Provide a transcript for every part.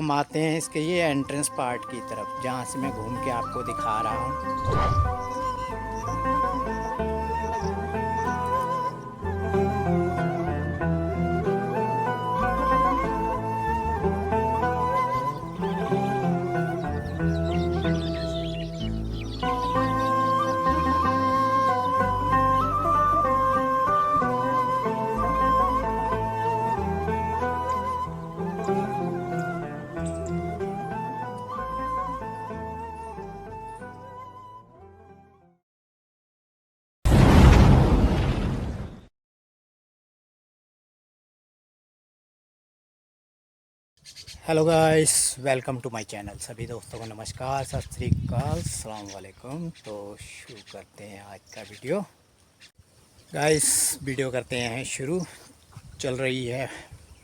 हम आते हैं इसके ये एंट्रेंस पार्ट की तरफ, जहाँ से मैं घूम के आपको दिखा रहा हूँ। Hello guys, welcome to my channel. सभी दोस्तों को नमस्कार, सत श्री अकाल, अस्सलाम वालेकुम। तो शुरू करते हैं आज का वीडियो। गाइस वीडियो करते हैं शुरू। चल रही है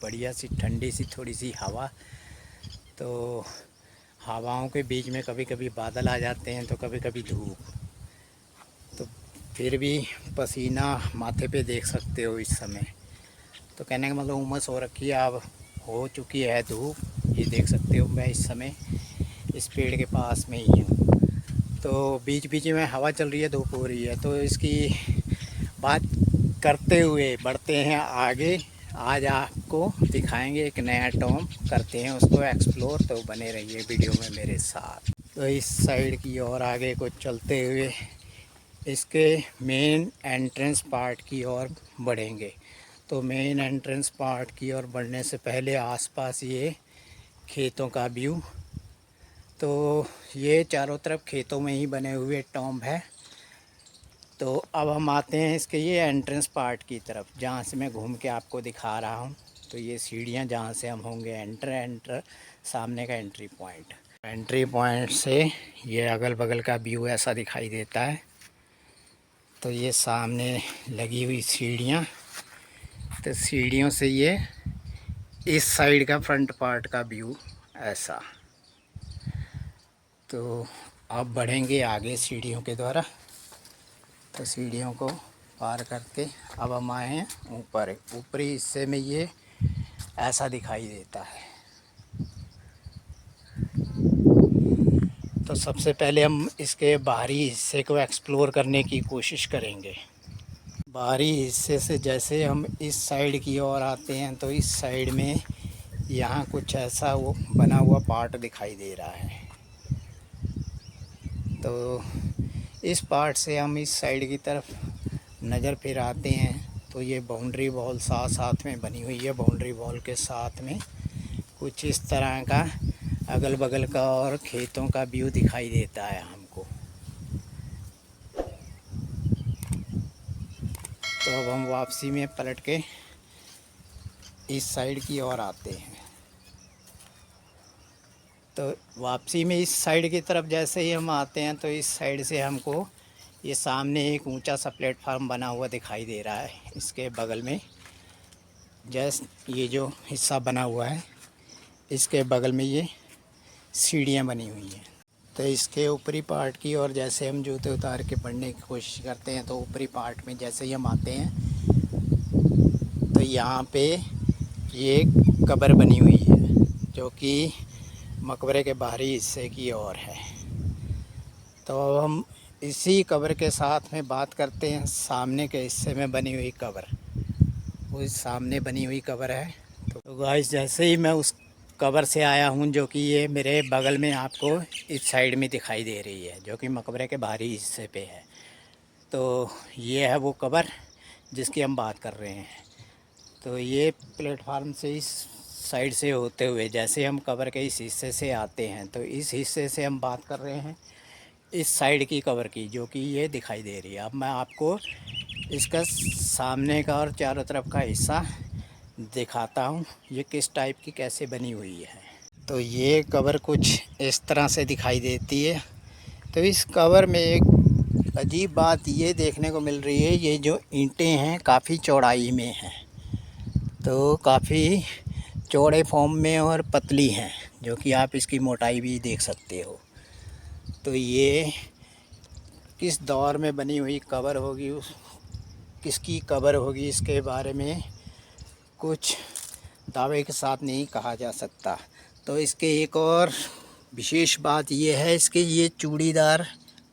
बढ़िया सी ठंडी सी थोड़ी सी हवा। तो हवाओं के बीच में कभी कभी बादल आ जाते हैं, तो कभी कभी धूप। तो फिर भी पसीना माथे पे देख सकते हो इस समय। तो कहने का मतलब उमस हो रखी है, अब हो चुकी है धूप। ये देख सकते हो मैं इस समय इस पेड़ के पास में ही हूँ। तो बीच बीच में हवा चल रही है, धूप हो रही है। तो इसकी बात करते हुए बढ़ते हैं आगे। आज आपको दिखाएंगे एक नया टॉम, करते हैं उसको एक्सप्लोर। तो बने रहिए वीडियो में मेरे साथ। तो इस साइड की ओर आगे को चलते हुए इसके मेन एंट्रेंस पार्ट की ओर बढ़ेंगे। तो मेन एंट्रेंस पार्ट की ओर बढ़ने से पहले आसपास ये खेतों का व्यू। तो ये चारों तरफ खेतों में ही बने हुए टॉम्ब है। तो अब हम आते हैं इसके ये एंट्रेंस पार्ट की तरफ, जहाँ से मैं घूम के आपको दिखा रहा हूँ। तो ये सीढ़ियाँ जहाँ से हम होंगे एंटर सामने का एंट्री पॉइंट। एंट्री पॉइंट से ये अगल बगल का व्यू ऐसा दिखाई देता है। तो ये सामने लगी हुई सीढ़ियाँ, तो सीढ़ियों से ये इस साइड का फ्रंट पार्ट का व्यू ऐसा। तो अब बढ़ेंगे आगे सीढ़ियों के द्वारा। तो सीढ़ियों को पार करके अब हम आए हैं ऊपर। ऊपरी हिस्से में ये ऐसा दिखाई देता है। तो सबसे पहले हम इसके बाहरी हिस्से को एक्सप्लोर करने की कोशिश करेंगे। बाहरी हिस्से से जैसे हम इस साइड की ओर आते हैं, तो इस साइड में यहाँ कुछ ऐसा वो बना हुआ पार्ट दिखाई दे रहा है। तो इस पार्ट से हम इस साइड की तरफ नज़र फिर आते हैं, तो ये बाउंड्री वॉल साथ साथ में बनी हुई है। बाउंड्री वॉल के साथ में कुछ इस तरह का अगल बगल का और खेतों का व्यू दिखाई देता है हमको। तो अब हम वापसी में पलट के इस साइड की ओर आते हैं। तो वापसी में इस साइड की तरफ जैसे ही हम आते हैं, तो इस साइड से हमको ये सामने एक ऊंचा सा प्लेटफार्म बना हुआ दिखाई दे रहा है। इसके बगल में जैसे ये जो हिस्सा बना हुआ है, इसके बगल में ये सीढ़ियाँ बनी हुई हैं। तो इसके ऊपरी पार्ट की और जैसे हम जूते उतार के बढ़ने की कोशिश करते हैं, तो ऊपरी पार्ट में जैसे ही हम आते हैं, तो यहाँ पे ये कब्र बनी हुई है, जो कि मकबरे के बाहरी हिस्से की ओर है। तो अब हम इसी कब्र के साथ में बात करते हैं सामने के हिस्से में बनी हुई कब्र। वो सामने बनी हुई कब्र है। तो गाइस, जैसे ही मैं उस कब्र से आया हूँ, जो कि ये मेरे बगल में आपको इस साइड में दिखाई दे रही है, जो कि मकबरे के बाहरी हिस्से पे है। तो ये है वो कब्र जिसकी हम बात कर रहे हैं। तो ये प्लेटफार्म से इस साइड से होते हुए जैसे हम कब्र के इस हिस्से से आते हैं, तो इस हिस्से से हम बात कर रहे हैं इस साइड की कब्र की, जो कि ये दिखाई दे रही है। अब मैं आपको इसका सामने का और चारों तरफ का हिस्सा दिखाता हूँ, ये किस टाइप की कैसे बनी हुई है। तो ये कब्र कुछ इस तरह से दिखाई देती है। तो इस कब्र में एक अजीब बात ये देखने को मिल रही है, ये जो ईंटें हैं काफ़ी चौड़ाई में हैं। तो काफ़ी चौड़े फॉर्म में और पतली हैं, जो कि आप इसकी मोटाई भी देख सकते हो। तो ये किस दौर में बनी हुई कब्र होगी, किसकी कब्र होगी, इसके बारे में कुछ दावे के साथ नहीं कहा जा सकता। तो इसके एक और विशेष बात ये है, इसके ये चूड़ीदार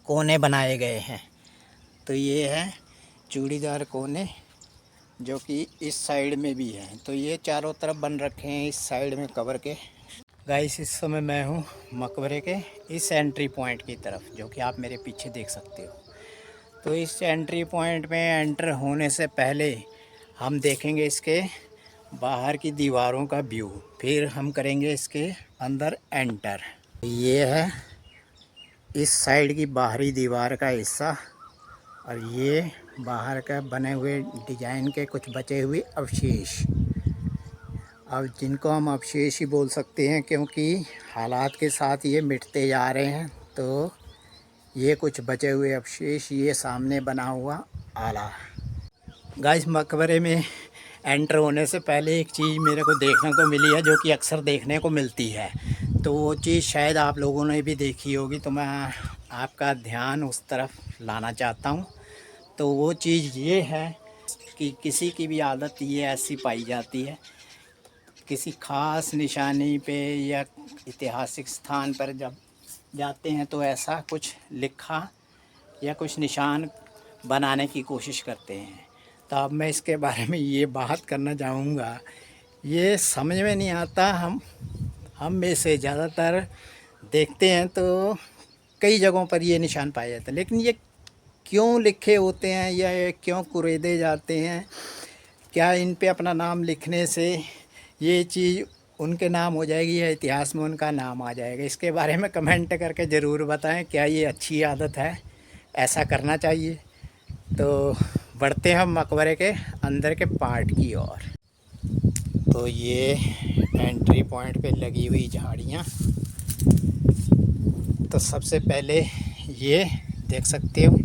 कोने बनाए गए हैं। तो ये है चूड़ीदार कोने, जो कि इस साइड में भी हैं। तो ये चारों तरफ बन रखे हैं इस साइड में कवर के। गाइस, इस समय मैं हूँ मकबरे के इस एंट्री पॉइंट की तरफ, जो कि आप मेरे पीछे देख सकते हो। तो इस एंट्री पॉइंट में एंटर होने से पहले हम देखेंगे इसके बाहर की दीवारों का व्यू, फिर हम करेंगे इसके अंदर एंटर। ये है इस साइड की बाहरी दीवार का हिस्सा, और ये बाहर का बने हुए डिजाइन के कुछ बचे हुए अवशेष। अब जिनको हम अवशेष ही बोल सकते हैं, क्योंकि हालात के साथ ये मिटते जा रहे हैं। तो ये कुछ बचे हुए अवशेष, ये सामने बना हुआ आला। गाइस, मकबरे में एंटर होने से पहले एक चीज़ मेरे को देखने को मिली है, जो कि अक्सर देखने को मिलती है। तो वो चीज़ शायद आप लोगों ने भी देखी होगी, तो मैं आपका ध्यान उस तरफ लाना चाहता हूँ। तो वो चीज़ ये है कि किसी की भी आदत ये ऐसी पाई जाती है, किसी ख़ास निशानी पे या ऐतिहासिक स्थान पर जब जाते हैं तो ऐसा कुछ लिखा या कुछ निशान बनाने की कोशिश करते हैं। तो अब मैं इसके बारे में ये बात करना चाहूँगा। ये समझ में नहीं आता, हम में से ज़्यादातर देखते हैं तो कई जगहों पर ये निशान पाए जाते हैं, लेकिन ये क्यों लिखे होते हैं या ये क्यों कुरेदे जाते हैं? क्या इन पे अपना नाम लिखने से ये चीज़ उनके नाम हो जाएगी या इतिहास में उनका नाम आ जाएगा? इसके बारे में कमेंट करके ज़रूर बताएं। क्या ये अच्छी आदत है? ऐसा करना चाहिए? तो बढ़ते हैं हम मकबरे के अंदर के पार्ट की ओर। तो ये एंट्री पॉइंट पे लगी हुई झाड़ियाँ। तो सबसे पहले ये देख सकते हो,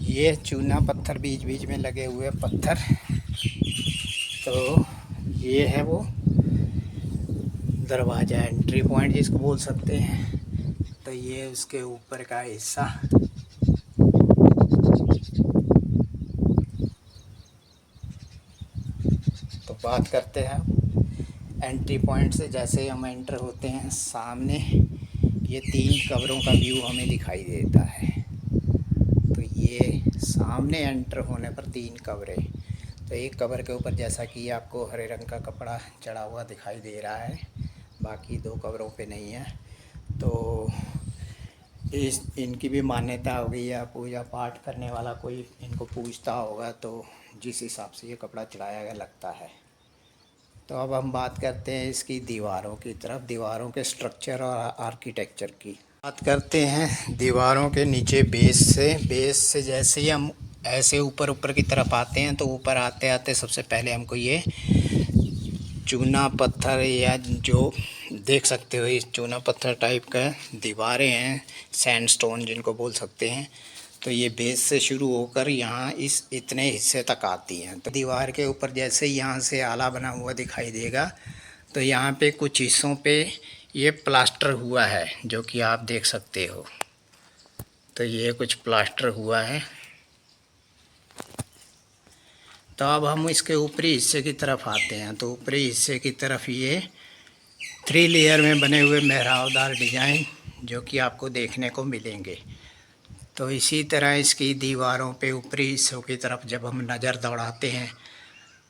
ये चूना पत्थर बीच बीच में लगे हुए पत्थर। तो ये है वो दरवाज़ा, एंट्री पॉइंट जिसको बोल सकते हैं। तो ये उसके ऊपर का हिस्सा। तो बात करते हैं एंट्री पॉइंट से। जैसे हम एंटर होते हैं, सामने ये 3 कब्रों का व्यू हमें दिखाई देता है। तो ये सामने एंटर होने पर 3 कब्रें। तो एक कब्र के ऊपर जैसा कि आपको हरे रंग का कपड़ा चढ़ा हुआ दिखाई दे रहा है, बाकी 2 कब्रों पे नहीं है। तो इनकी भी मान्यता होगी, या पूजा पाठ करने वाला कोई इनको पूजता होगा, तो जिस हिसाब से ये कपड़ा चढ़ाया गया लगता है। तो अब हम बात करते हैं इसकी दीवारों की तरफ, दीवारों के स्ट्रक्चर और आर्किटेक्चर की बात करते हैं। दीवारों के नीचे बेस से जैसे ही हम ऐसे ऊपर की तरफ आते हैं, तो ऊपर आते आते सबसे पहले हमको ये चूना पत्थर, या जो देख सकते हो इस चूना पत्थर टाइप का दीवारें हैं, सैंडस्टोन जिनको बोल सकते हैं। तो ये बेस से शुरू होकर यहाँ इस इतने हिस्से तक आती हैं। तो दीवार के ऊपर जैसे ही यहाँ से आला बना हुआ दिखाई देगा, तो यहाँ पे कुछ हिस्सों पे ये प्लास्टर हुआ है, जो कि आप देख सकते हो। तो ये कुछ प्लास्टर हुआ है। तो अब हम इसके ऊपरी हिस्से की तरफ आते हैं। तो ऊपरी हिस्से की तरफ ये 3 लेयर में बने हुए मेहराबदार डिज़ाइन, जो कि आपको देखने को मिलेंगे। तो इसी तरह इसकी दीवारों पे ऊपरी हिस्सों की तरफ जब हम नज़र दौड़ाते हैं,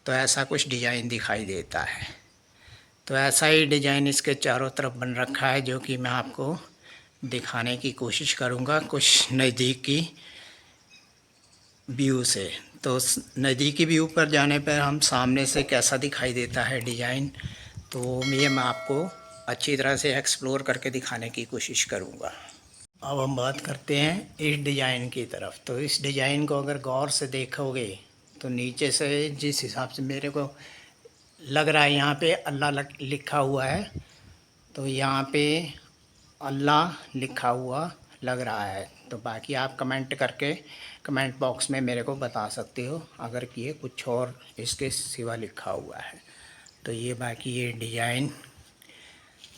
तो ऐसा कुछ डिज़ाइन दिखाई देता है। तो ऐसा ही डिज़ाइन इसके चारों तरफ बन रखा है, जो कि मैं आपको दिखाने की कोशिश करूँगा कुछ नज़दीकी व्यू से। तो नज़दीकी व्यू पर जाने पर हम सामने से कैसा दिखाई देता है डिज़ाइन, तो ये मैं आपको अच्छी तरह से एक्सप्लोर करके दिखाने की कोशिश करूँगा। अब हम बात करते हैं इस डिज़ाइन की तरफ। तो इस डिज़ाइन को अगर गौर से देखोगे, तो नीचे से जिस हिसाब से मेरे को लग रहा है, यहाँ पे अल्लाह लिखा हुआ है। तो यहाँ पे अल्लाह लिखा हुआ लग रहा है। तो बाकी आप कमेंट करके कमेंट बॉक्स में मेरे को बता सकते हो, अगर कि ये कुछ और इसके सिवा लिखा हुआ है। तो ये बाकी ये डिज़ाइन,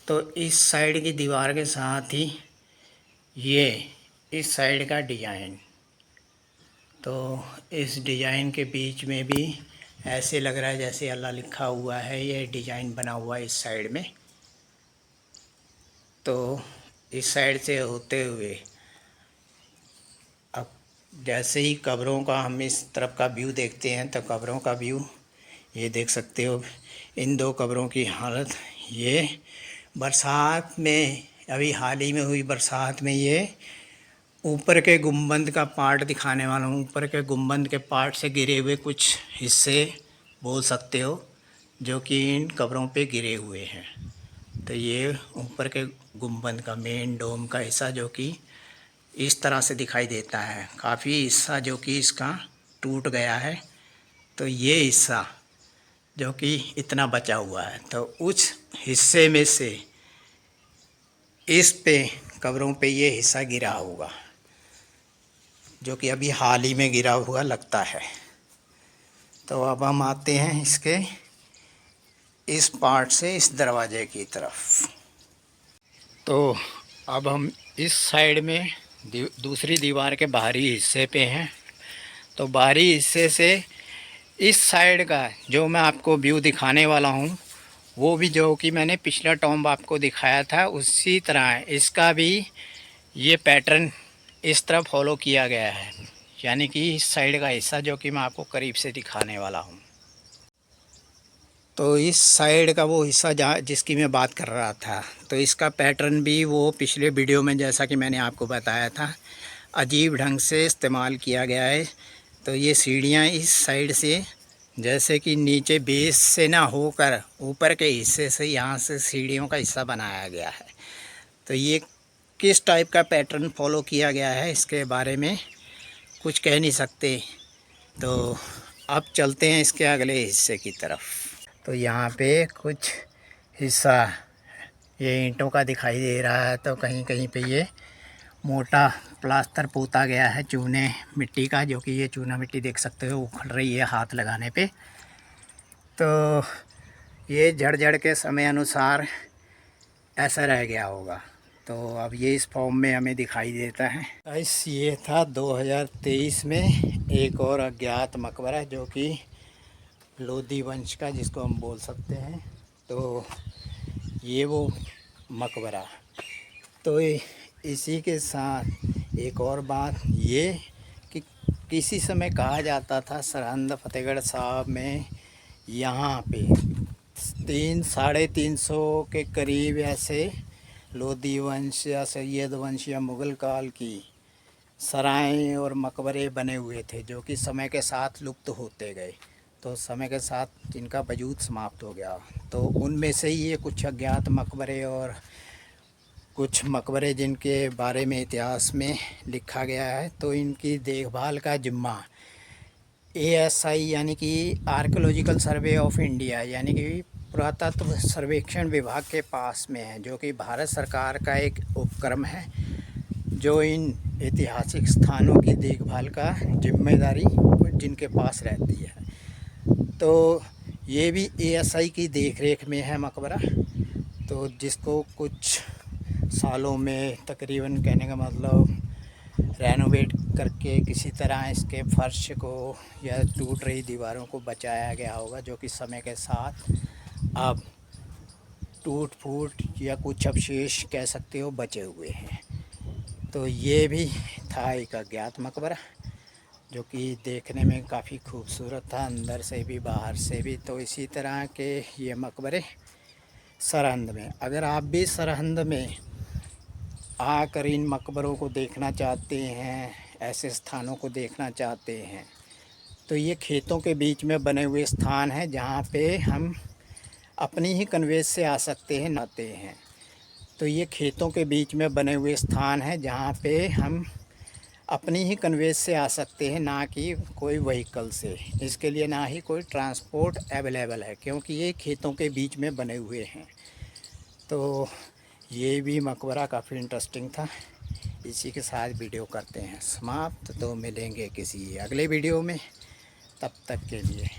तो इस साइड की दीवार के साथ ही ये इस साइड का डिज़ाइन। तो इस डिज़ाइन के बीच में भी ऐसे लग रहा है जैसे अल्लाह लिखा हुआ है, ये डिज़ाइन बना हुआ है इस साइड में। तो इस साइड से होते हुए अब जैसे ही कब्रों का हम इस तरफ का व्यू देखते हैं तो कब्रों का व्यू ये देख सकते हो। इन दो कब्रों की हालत ये बरसात में, अभी हाल ही में हुई बरसात में, ये ऊपर के गुंबद का पार्ट दिखाने वाला हूँ। ऊपर के गुंबद के पार्ट से गिरे हुए कुछ हिस्से बोल सकते हो जो कि इन कब्रों पे गिरे हुए हैं। तो ये ऊपर के गुंबद का मेन डोम का हिस्सा जो कि इस तरह से दिखाई देता है। काफ़ी हिस्सा जो कि इसका टूट गया है। तो ये हिस्सा जो कि इतना बचा हुआ है, तो उस हिस्से में से इस पे कब्रों पे ये हिस्सा गिरा होगा जो कि अभी हाल ही में गिरा हुआ लगता है। तो अब हम आते हैं इसके इस पार्ट से इस दरवाजे की तरफ। तो अब हम इस साइड में दूसरी दीवार के बाहरी हिस्से पे हैं। तो बाहरी हिस्से से इस साइड का जो मैं आपको व्यू दिखाने वाला हूँ वो भी जो कि मैंने पिछला टॉम्ब आपको दिखाया था उसी तरह है। इसका भी ये पैटर्न इस तरह फॉलो किया गया है, यानी कि इस साइड का हिस्सा जो कि मैं आपको करीब से दिखाने वाला हूँ। तो इस साइड का वो हिस्सा जहाँ जिसकी मैं बात कर रहा था, तो इसका पैटर्न भी वो पिछले वीडियो में जैसा कि मैंने आपको बताया था अजीब ढंग से इस्तेमाल किया गया है। तो ये सीढ़ियाँ इस साइड से जैसे कि नीचे बेस से ना होकर ऊपर के हिस्से से यहाँ से सीढ़ियों का हिस्सा बनाया गया है। तो ये किस टाइप का पैटर्न फॉलो किया गया है इसके बारे में कुछ कह नहीं सकते। तो अब चलते हैं इसके अगले हिस्से की तरफ। तो यहाँ पे कुछ हिस्सा ये ईंटों का दिखाई दे रहा है। तो कहीं कहीं पे ये मोटा प्लास्टर पोता गया है चूने मिट्टी का, जो कि ये चूना मिट्टी देख सकते हो उखड़ रही है हाथ लगाने पे। तो ये झड़ के समय अनुसार ऐसा रह गया होगा। तो अब ये इस फॉर्म में हमें दिखाई देता है। गाइस ये था 2023 में एक और अज्ञात मकबरा जो कि लोधी वंश का जिसको हम बोल सकते हैं। तो ये वो मकबरा। तो इसी के साथ एक और बात ये कि किसी समय कहा जाता था सरहिंद फतेहगढ़ साहब में यहाँ पे 300-350 के करीब ऐसे लोधी वंश या सैयद वंश या मुग़ल काल की सराएं और मकबरे बने हुए थे जो कि समय के साथ लुप्त होते गए। तो समय के साथ इनका वजूद समाप्त हो गया। तो उनमें से ही ये कुछ अज्ञात मकबरे और कुछ मकबरे जिनके बारे में इतिहास में लिखा गया है। तो इनकी देखभाल का जिम्मा ASI यानी कि आर्कियोलॉजिकल सर्वे ऑफ इंडिया यानी कि पुरातत्व सर्वेक्षण विभाग के पास में है, जो कि भारत सरकार का एक उपक्रम है जो इन ऐतिहासिक स्थानों की देखभाल का जिम्मेदारी जिनके पास रहती है। तो ये भी ASI की देखरेख में है मकबरा। तो जिसको कुछ सालों में तकरीबन कहने का मतलब रेनोवेट करके किसी तरह इसके फर्श को या टूट रही दीवारों को बचाया गया होगा, जो कि समय के साथ अब टूट फूट या कुछ अवशेष कह सकते हो बचे हुए हैं। तो ये भी था एक अज्ञात मकबरा जो कि देखने में काफ़ी खूबसूरत था, अंदर से भी बाहर से भी। तो इसी तरह के ये मकबरे सरहिंद में, अगर आप भी सरहिंद में आकर इन मकबरों को देखना चाहते हैं, ऐसे स्थानों को देखना चाहते हैं, तो ये खेतों के बीच में बने हुए स्थान हैं जहाँ पे हम अपनी ही कन्वेज से आ सकते हैं, आते हैं। तो ये खेतों के बीच में बने हुए स्थान हैं जहाँ पे हम अपनी ही कन्वेज से आ सकते हैं, ना कि कोई व्हीकल से। इसके लिए ना ही कोई ट्रांसपोर्ट अवेलेबल है क्योंकि ये खेतों के बीच में बने हुए हैं। तो ये भी मकबरा काफ़ी इंटरेस्टिंग था। इसी के साथ वीडियो करते हैं समाप्त। तो मिलेंगे किसी अगले वीडियो में, तब तक के लिए।